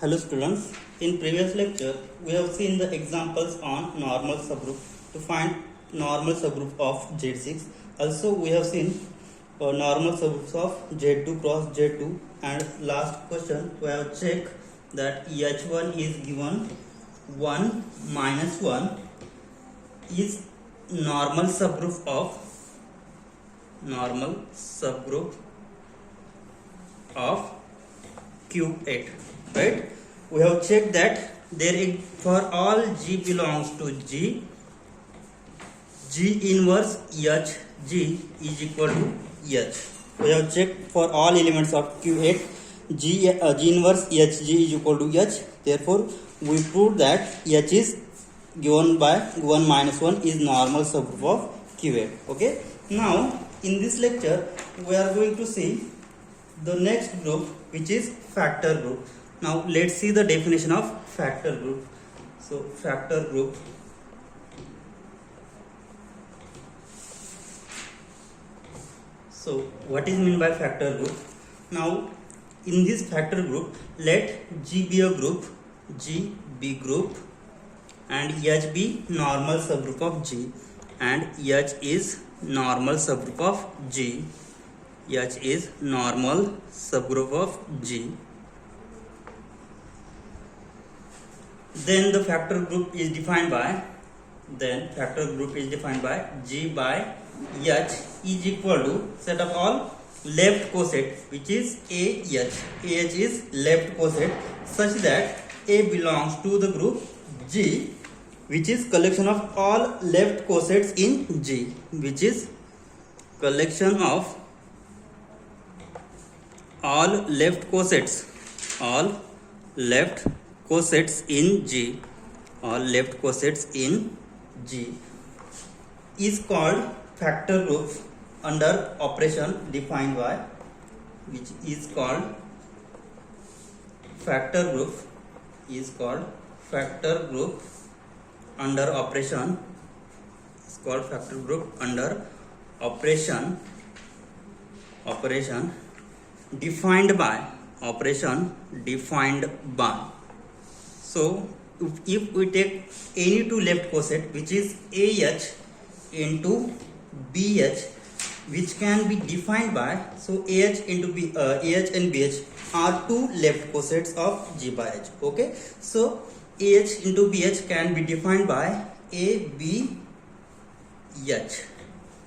Hello students, in previous lecture we have seen the examples on normal subgroup to find normal subgroup of Z6. Also we have seen normal subgroups of Z2 cross Z2, and last question we have checked that H1 is given 1 minus 1 is normal subgroup of Q8, right? We have checked that there is, for all G belongs to G inverse H G is equal to H. We have checked for all elements of Q8 G inverse H G is equal to H. Therefore, we prove that H is given by 1 minus 1 is normal subgroup of Q8. Okay. Now, in this lecture, we are going to see the next group, which is factor group. Now let's see the definition of factor group. So factor group, so what is meant by factor group? Now in this factor group, let G be a group, G be group, and H be normal subgroup of G, and H is normal subgroup of G. H is normal subgroup of G. Then the factor group is defined by G by H is equal to set of all left coset, which is AH. AH is left coset such that A belongs to the group G, which is collection of all left cosets in G, which is collection of all left cosets in G, is called factor group under operation defined by, which is called factor group under operation, defined by. So if we take any two left coset, which is AH into BH, which can be defined by, so AH and BH are two left cosets of G by H. Okay, so AH into BH can be defined by ABH.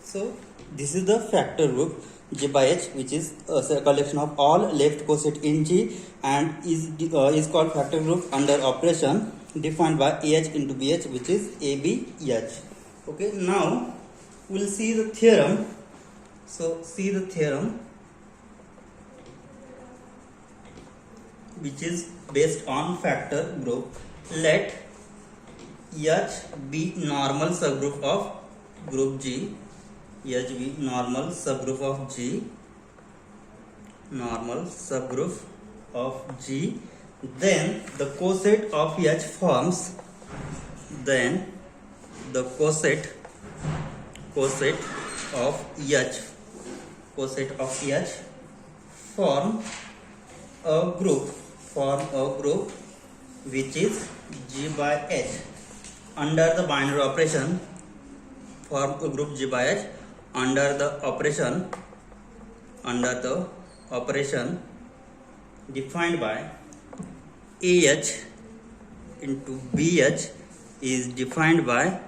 So this is the factor group G by H, which is a collection of all left coset in G, and is called factor group under operation defined by AH into BH, which is ABH. Okay, now we'll see the theorem. So see the theorem, which is based on factor group. Let H be normal subgroup of group G. H be normal subgroup of G, then the coset of H forms, form a group which is G by H. Under the binary operation, form a group G by H under the operation defined by AH into BH is defined by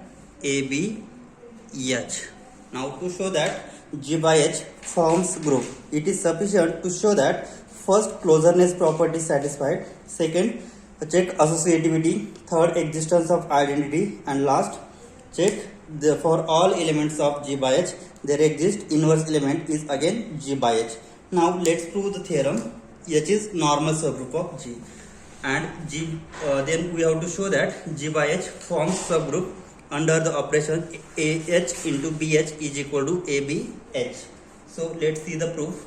ABH. Now to show that G by H forms group, it is sufficient to show that first, closeness property is satisfied, second, check associativity, third, existence of identity, and last, check for all elements of G by H there exists inverse element is again G by H. Now let's prove the theorem. H is normal subgroup of G, and then we have to show that G by H forms subgroup under the operation AH into BH is equal to ABH. So let's see the proof.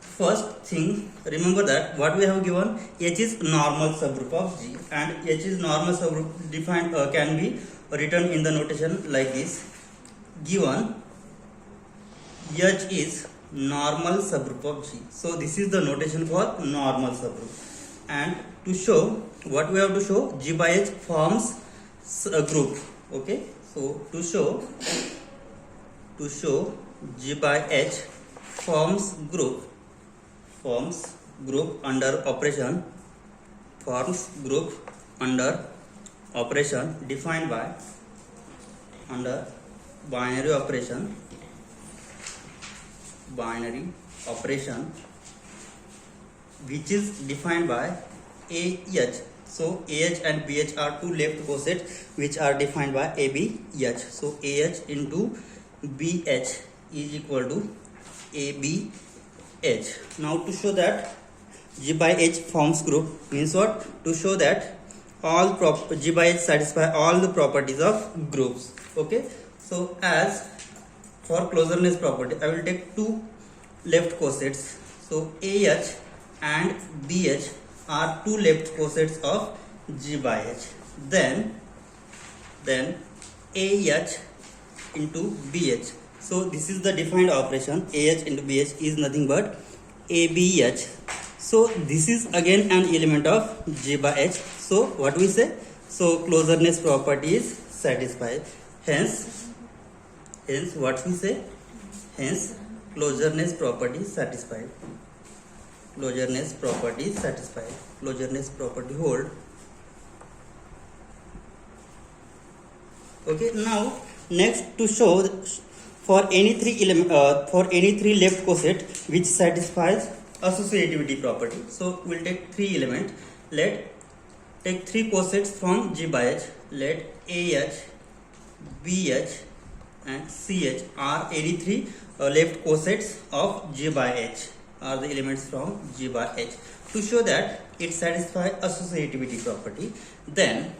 First thing, remember that what we have given, H is normal subgroup of G, and H is normal subgroup defined can be written in the notation like this. Given H is normal subgroup of G. So this is the notation for normal subgroup. And to show, what we have to show, G by H forms a group. Okay, so to show G by H forms group under operation, defined by under binary operation, which is defined by AH. So AH and BH are two left cosets which are defined by ABH. So AH into BH is equal to ABH. Now to show that G by H forms group means what? To show that all G by H satisfy all the properties of groups. Okay. So as for closeness property, I will take two left cosets. So AH and BH are two left cosets of G by H. Then AH into BH. So this is the defined operation. AH into BH is nothing but ABH. So this is again an element of G by H. So what we say? So closeness property is satisfied. Hence what we say? Hence closeness property is satisfied. Closeness property hold. Okay. Now next, to show for any three left coset which satisfies associativity property. So we'll take three elements. Take three cosets from G by H. Let AH, BH and CH are any three left cosets of G by H, are the elements from G by H. To show that it satisfies associativity property, then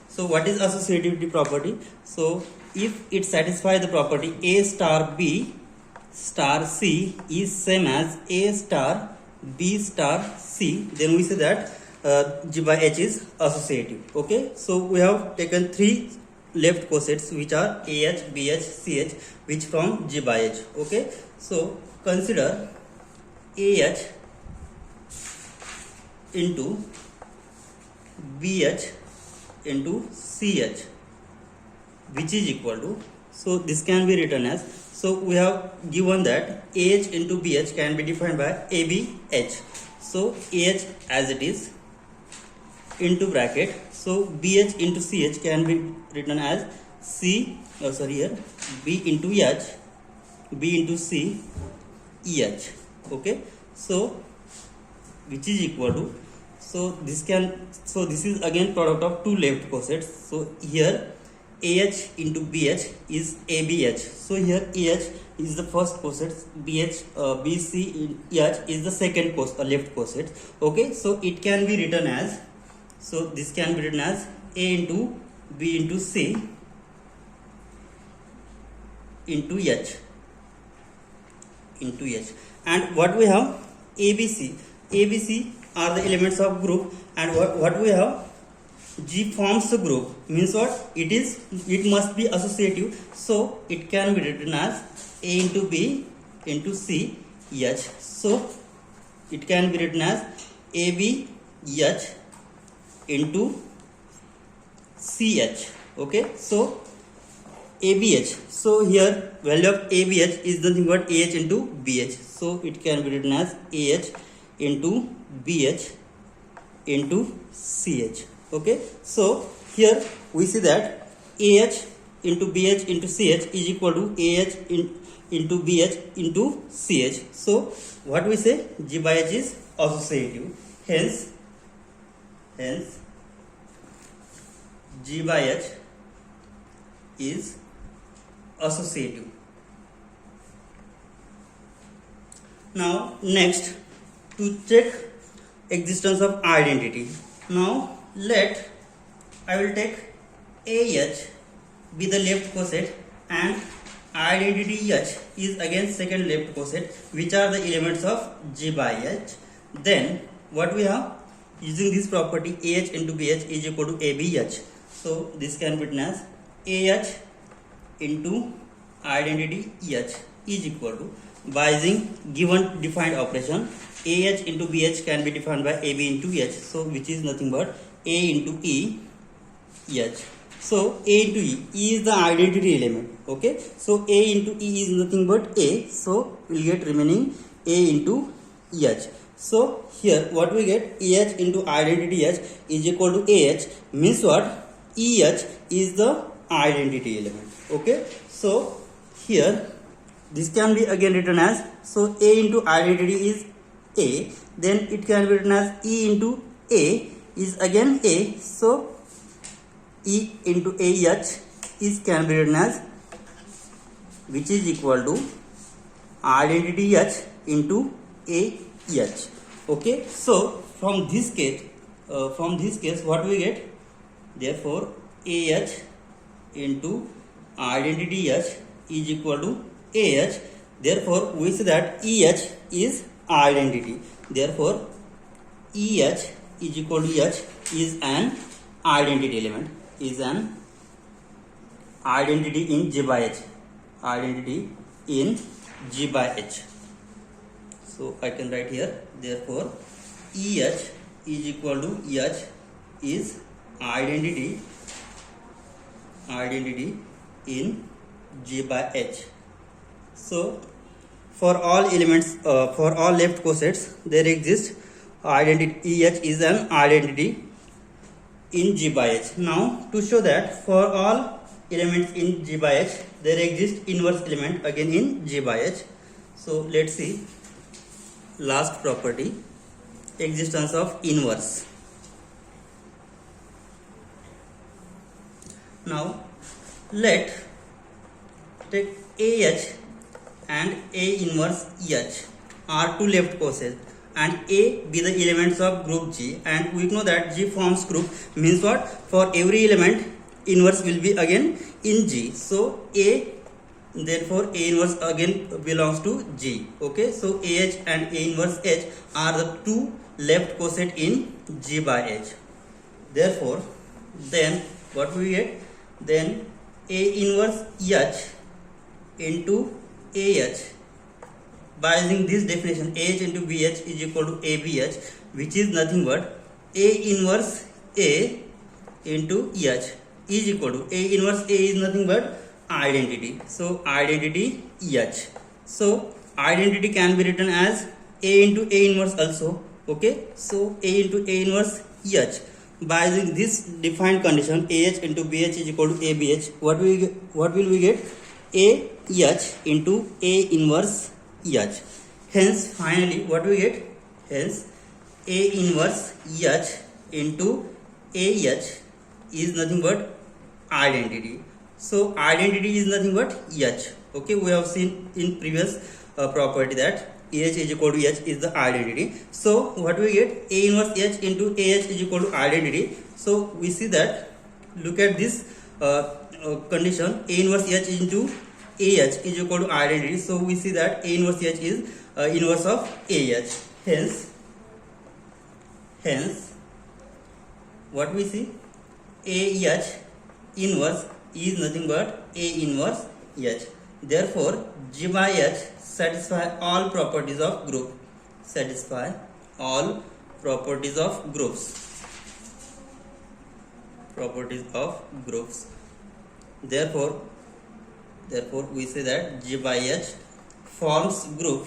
so what is associativity property? So if it satisfies the property A star B star C is same as A star B star C, then we say that G by H is associative. Okay, so we have taken three left cosets which are AH, BH, CH, which from G by H. Okay, so consider AH into BH into CH, which is equal to, so this can be written as, so we have given that AH into BH can be defined by ABH. So AH as it is into bracket, so BH into CH can be written as B into H, B into C, EH. Okay, so which is equal to, so this is again product of two left cosets. So here AH into BH is ABH. So here AH is the first coset, BH, BC, EH is the second left coset. Okay, so it can be written as, so this can be written as A into B into C into H. And what we have? ABC are the elements of group, and what we have? G forms the group, means what? It must be associative, so it can be written as A into B into C H. So it can be written as AB H into CH. Okay, so ABH. So here value of ABH is nothing but AH into BH. So it can be written as AH into BH into CH. Okay, so here we see that AH into BH into CH is equal to AH into BH into CH. So what we say? G by H is associative. Hence G by H is associative. Now next, to check existence of identity. Now I will take AH be the left coset and identity H is again second left coset, which are the elements of G by H. Then what we have? Using this property, AH into BH is equal to ABH. So this can be written as AH into identity H. is equal to, by using given defined operation, AH into BH can be defined by AB into H, so which is nothing but A into E H. So A into E is the identity element. Okay, so A into E is nothing but A, so we'll get remaining A into H. So here what we get, EH into identity H is equal to AH, means what, EH is the identity element. Okay, so here this can be again written as, so A into identity is A, then it can be written as E into A is again A, so E into AH is can be written as, which is equal to identity H into AH. Okay, so from this case what we get, therefore AH into identity H is equal to AH, therefore we see that EH is identity, therefore EH is equal to H is an identity element, is an identity in G by H, identity in G by H. So I can write here, therefore EH is equal to EH is identity in G by H. So for all elements, for all left cosets, there exists identity, EH is an identity in G by H. Now to show that for all elements in G by H, there exists inverse element again in G by H. So let's see last property, existence of inverse. Now let take AH and A inverse EH are two left cosets and A be the elements of group G, and we know that G forms group, means what, for every element inverse will be again in G, so A, therefore A inverse again belongs to G. Okay, so AH and A inverse H are the two left coset in G by H. Therefore then what we get, then A inverse EH into AH, by using this definition, AH into BH is equal to ABH, which is nothing but A inverse A into EH is equal to, A inverse A is nothing but identity, so identity EH. So identity can be written as A into A inverse also. Okay, so A into A inverse EH, by using this defined condition, AH into BH is equal to ABH, what will we get, AH into A inverse EH. Hence finally what we get, hence A inverse EH into AH is nothing but identity. So identity is nothing but EH. Okay, we have seen in previous property that AH is equal to EH is the identity. So what we get, A inverse EH into AH is equal to identity. So we see that, look at this condition, A inverse EH into AH is equal to identity. So we see that A inverse EH is inverse of AH. Hence what we see, AH inverse is nothing but A inverse H. Therefore G by H satisfy all properties of group, satisfy all properties of groups, Therefore we say that G by H forms group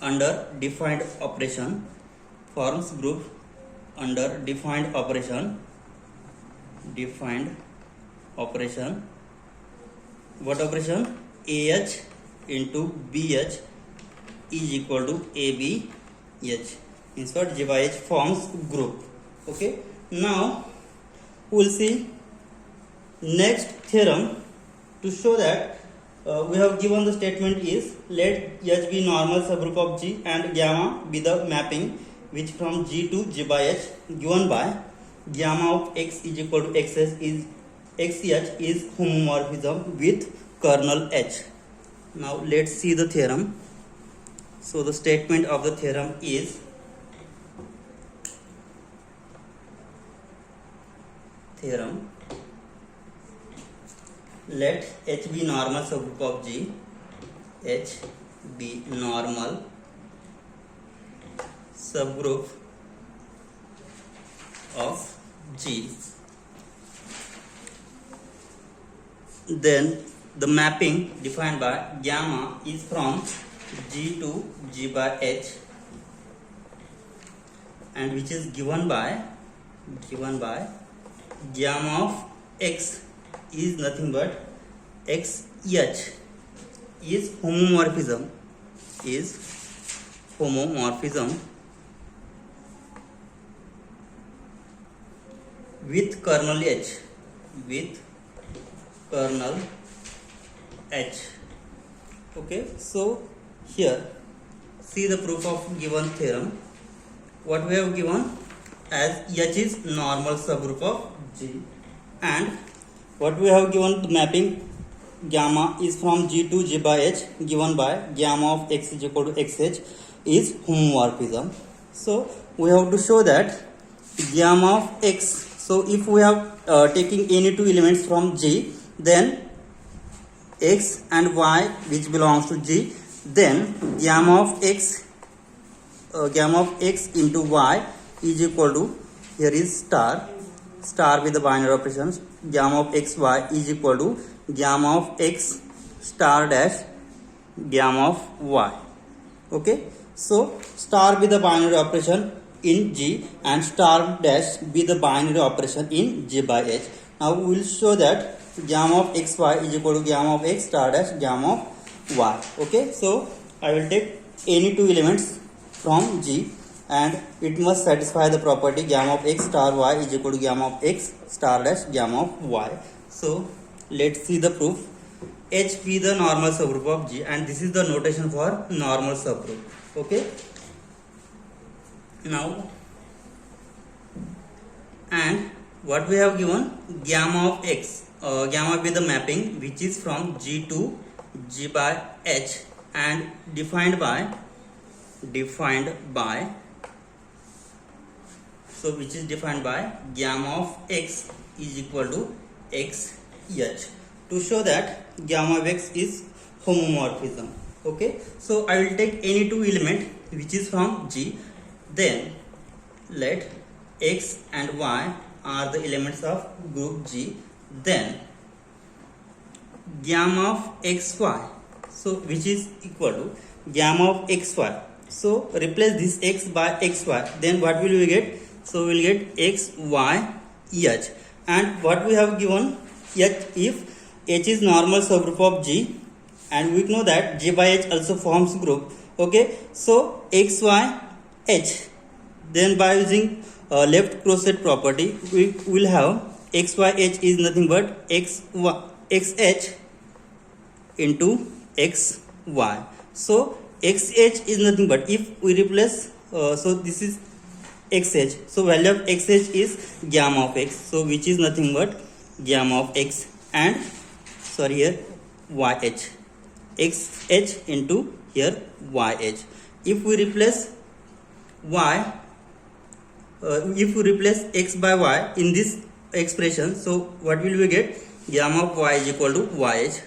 under defined operation, what operation, AH into BH is equal to ABH. In short, G by H forms group. Okay, now we will see next theorem to show that we have given the statement is, let H be normal subgroup of G and gamma be the mapping which from G to G by H, given by gamma of X is equal to XS is XH is homomorphism with kernel H. Now let's see the theorem. So the statement of the theorem is, let H be normal subgroup of G. H be normal subgroup of G. Then the mapping defined by gamma is from G to G by H, and which is given by gamma of X is nothing but XH is homomorphism with kernel H. Okay, so here see the proof of given theorem. What we have given as H is normal subgroup of G, and what we have given the mapping gamma is from G to G by H given by gamma of X is equal to XH is homomorphism. So we have to show that gamma of X. So if we have taking any two elements from G, then X and Y which belongs to G, then gamma of X into Y is equal to, here is star with the binary operations, gamma of XY is equal to gamma of X star dash gamma of Y. Okay, so star with the binary operation in G and star dash be the binary operation in G by H. Now we will show that gamma of XY is equal to gamma of X star dash gamma of Y. Okay, so I will take any two elements from G and it must satisfy the property gamma of X star Y is equal to gamma of X star dash gamma of Y. So let's see the proof. H be the normal subgroup of G, and this is the notation for normal subgroup. Okay, now, and what we have given, gamma of X, gamma be the mapping which is from G to G by H and defined by so which is defined by gamma of X is equal to XH, to show that gamma of X is homomorphism. Okay, so I will take any two element which is from G, then let X and Y are the elements of group G, then gamma of XY, so which is equal to gamma of XY. So replace this X by XY, then what will we get? So we will get XYH, and what we have given H, if H is normal subgroup of G, and we know that G by H also forms group. Okay, so XYH, then by using left crochet property we will have XYH is nothing but XH into XY. So XH is nothing but, if we replace so this is XH, so value of XH is gamma of X, so which is nothing but gamma of X, and sorry here YH, XH into here YH. If we replace Y, if we replace X by Y in this expression, so what will we get? Gamma of Y is equal to YH,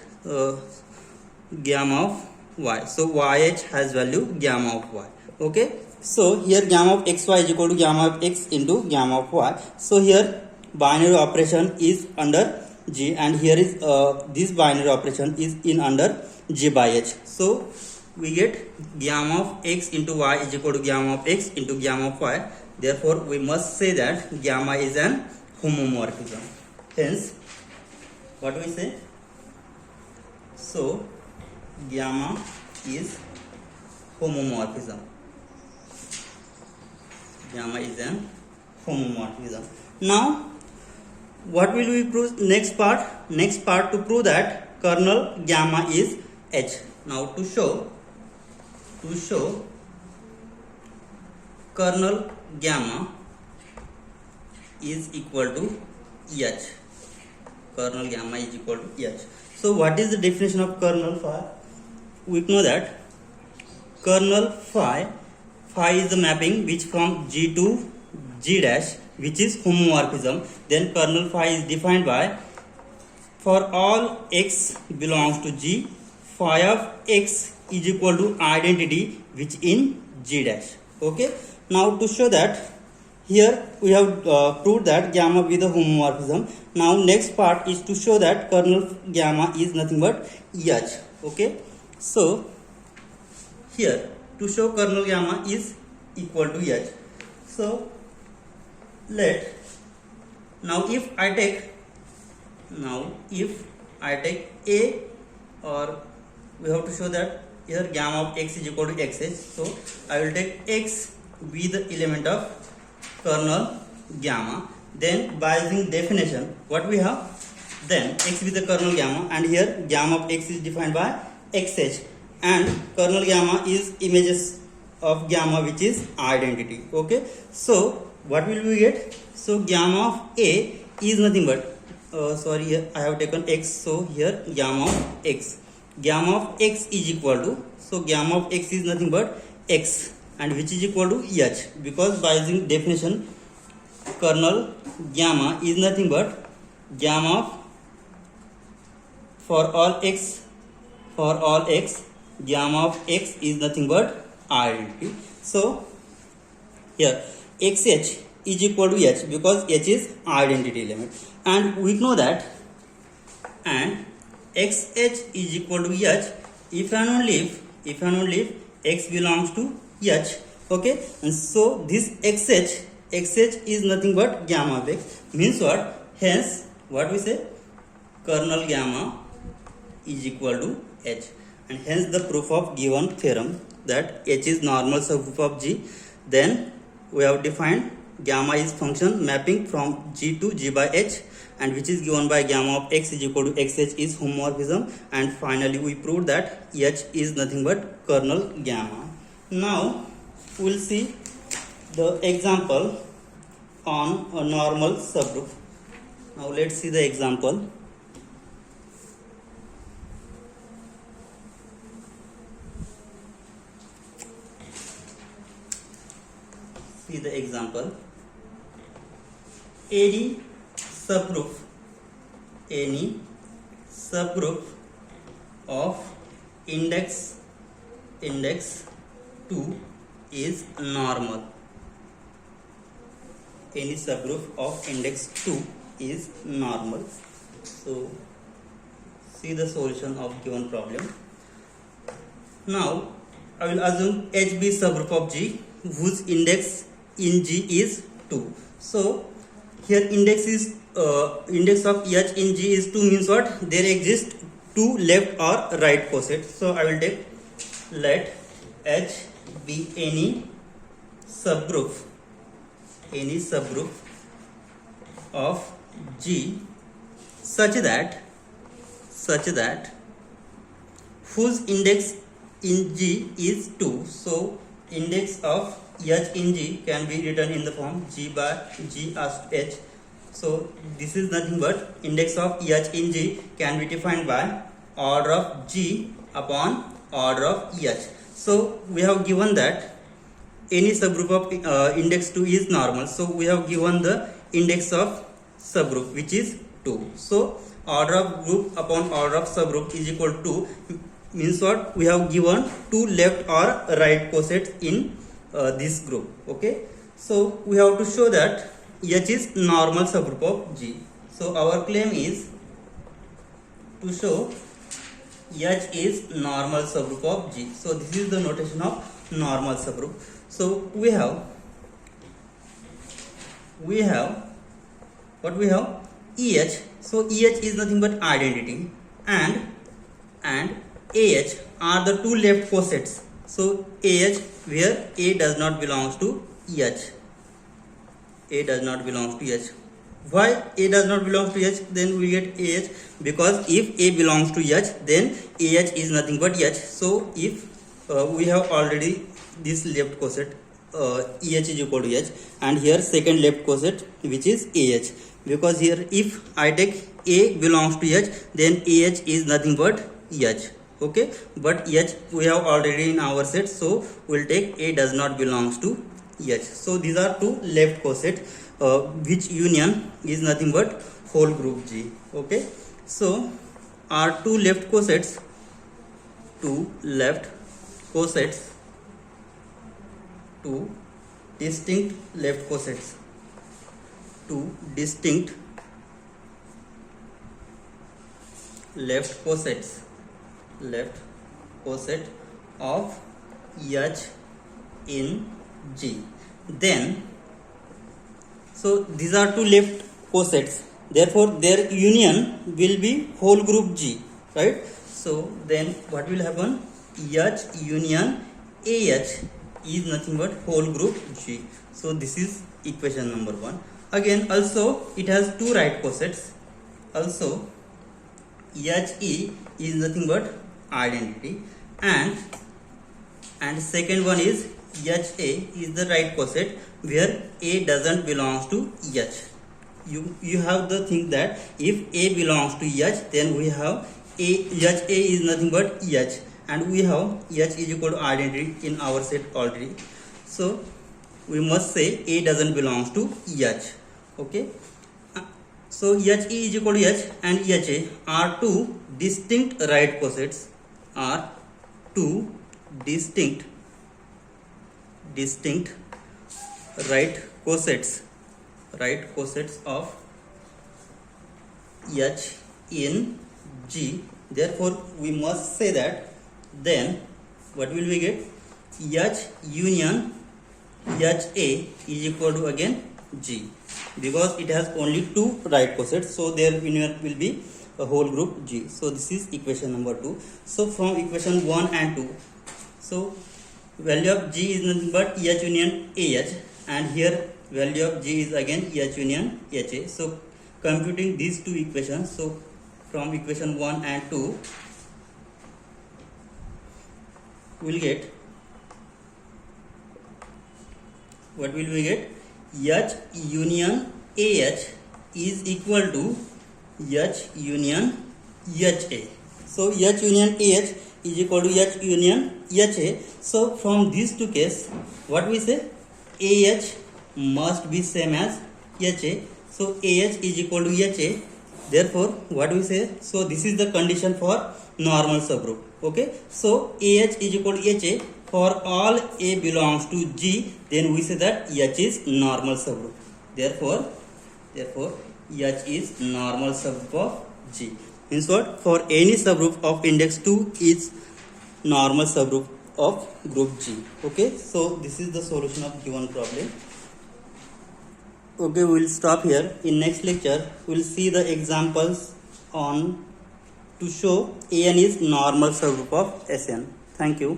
gamma of Y, so YH has value gamma of Y. Okay, so here gamma of XY is equal to gamma of X into gamma of Y. So here binary operation is under G, and here is this binary operation is in under G by H. So we get gamma of X into Y is equal to gamma of X into gamma of Y. Therefore we must say that gamma is an homomorphism. Hence what we say? So gamma is homomorphism. Gamma is an homomorphism. Now what will we prove? Next part to prove that kernel gamma is H. Now to show kernel gamma is equal to H. Kernel gamma is equal to H. So what is the definition of kernel phi? We know that kernel phi is the mapping which from G to G dash, which is homomorphism. Then kernel phi is defined by for all x belongs to G, phi of x is equal to identity which in G dash. Okay, now to show that, here we have proved that gamma be the homomorphism. Now next part is to show that kernel gamma is nothing but H. Okay, so here to show kernel gamma is equal to H. So let now if I take A, or we have to show that here gamma of x is equal to xh, so I will take x be the element of kernel gamma. Then by using definition, what we have, then x with the kernel gamma, and here gamma of x is defined by xh, and kernel gamma is images of gamma which is identity. Okay, so what will we get? So gamma of A is nothing but sorry, here I have taken x, so here gamma of x is equal to, so gamma of x is nothing but x, and which is equal to h, because by using definition kernel gamma is nothing but gamma of for all x gamma of x is nothing but identity. So here xh is equal to h, because h is identity element, and we know that, and xh is equal to h if and only if x belongs to h. Okay, and so this xh is nothing but gamma of x, means what? Hence what we say, kernel gamma is equal to h, and hence the proof of given theorem that h is normal subgroup of G. Then we have defined gamma is function mapping from G to G by h, and which is given by gamma of x is equal to xh is homomorphism, and finally we proved that h is nothing but kernel gamma. Now we will see the example on a normal subgroup. Now let's see the example. See the example. Any subgroup of index 2 is normal. Any subgroup of index 2 is normal. So see the solution of given problem. Now I will assume H be subgroup of G whose index in G is 2. So here index of H in G is 2, means what? There exist two left or right cosets. So I will take, let H be any subgroup of G such that whose index in G is 2. So index of H in G can be written in the form G by G as H. So this is nothing but index of H in G can be defined by order of G upon order of H. So we have given that any subgroup of index 2 is normal. So we have given the index of subgroup which is 2. So order of group upon order of subgroup is equal to 2, means what? We have given two left or right cosets in this group. Okay, so we have to show that H is normal subgroup of G. So our claim is to show H is normal subgroup of G. So this is the notation of normal subgroup. So we have what we have? EH. So EH is nothing but identity, and AH are the two left cosets. So AH, where A does not belongs to EH. A does not belongs to H. Why A does not belongs to H? Then we get AH, because if A belongs to H, then AH is nothing but H. So if we have already this left coset EH is equal to H, and here second left coset which is AH, because here if I take A belongs to H, then AH is nothing but H. Okay, but H we have already in our set, so we'll take A does not belongs to H. So these are two left cosets which union is nothing but whole group G. Okay, So are two left cosets, two distinct left cosets, two distinct left coset of H in G. Then, so these are two left cosets, therefore their union will be whole group G, right? So then what will happen? H union AH is nothing but whole group G. So this is equation number 1. Again, also it has two right cosets. Also HE is nothing but identity, and second one is HA is the right coset where A doesn't belongs to H. You have the thing that if A belongs to H, then we have HA is nothing but H, and we have H is equal to identity in our set already. So we must say A doesn't belongs to H. Okay. So HE is equal to H and HA are two distinct right cosets, are two distinct right cosets of H in G. Therefore we must say that then what will we get? H union HA is equal to again G, because it has only two right cosets, so their union will be a whole group G. So this is equation number 2. So from equation 1 and 2, so value of G is nothing but H union AH, and here value of G is again H union HA. So computing these two equations, so from equation 1 and 2 we will get, what will we get? H union AH is equal to H union HA. So H union AH is equal to H union HA. So from these two cases, what we say? AH must be same as HA. So AH is equal to HA. Therefore, what we say? So this is the condition for normal subgroup. Okay. So AH is equal to HA. For all A belongs to G, then we say that H is normal subgroup. Therefore H is normal subgroup of G. Means what? For any subgroup of index 2 is normal subgroup of group G. Okay, so this is the solution of given problem. Okay, we will stop here. In next lecture, we will see the examples on to show AN is normal subgroup of SN. Thank you.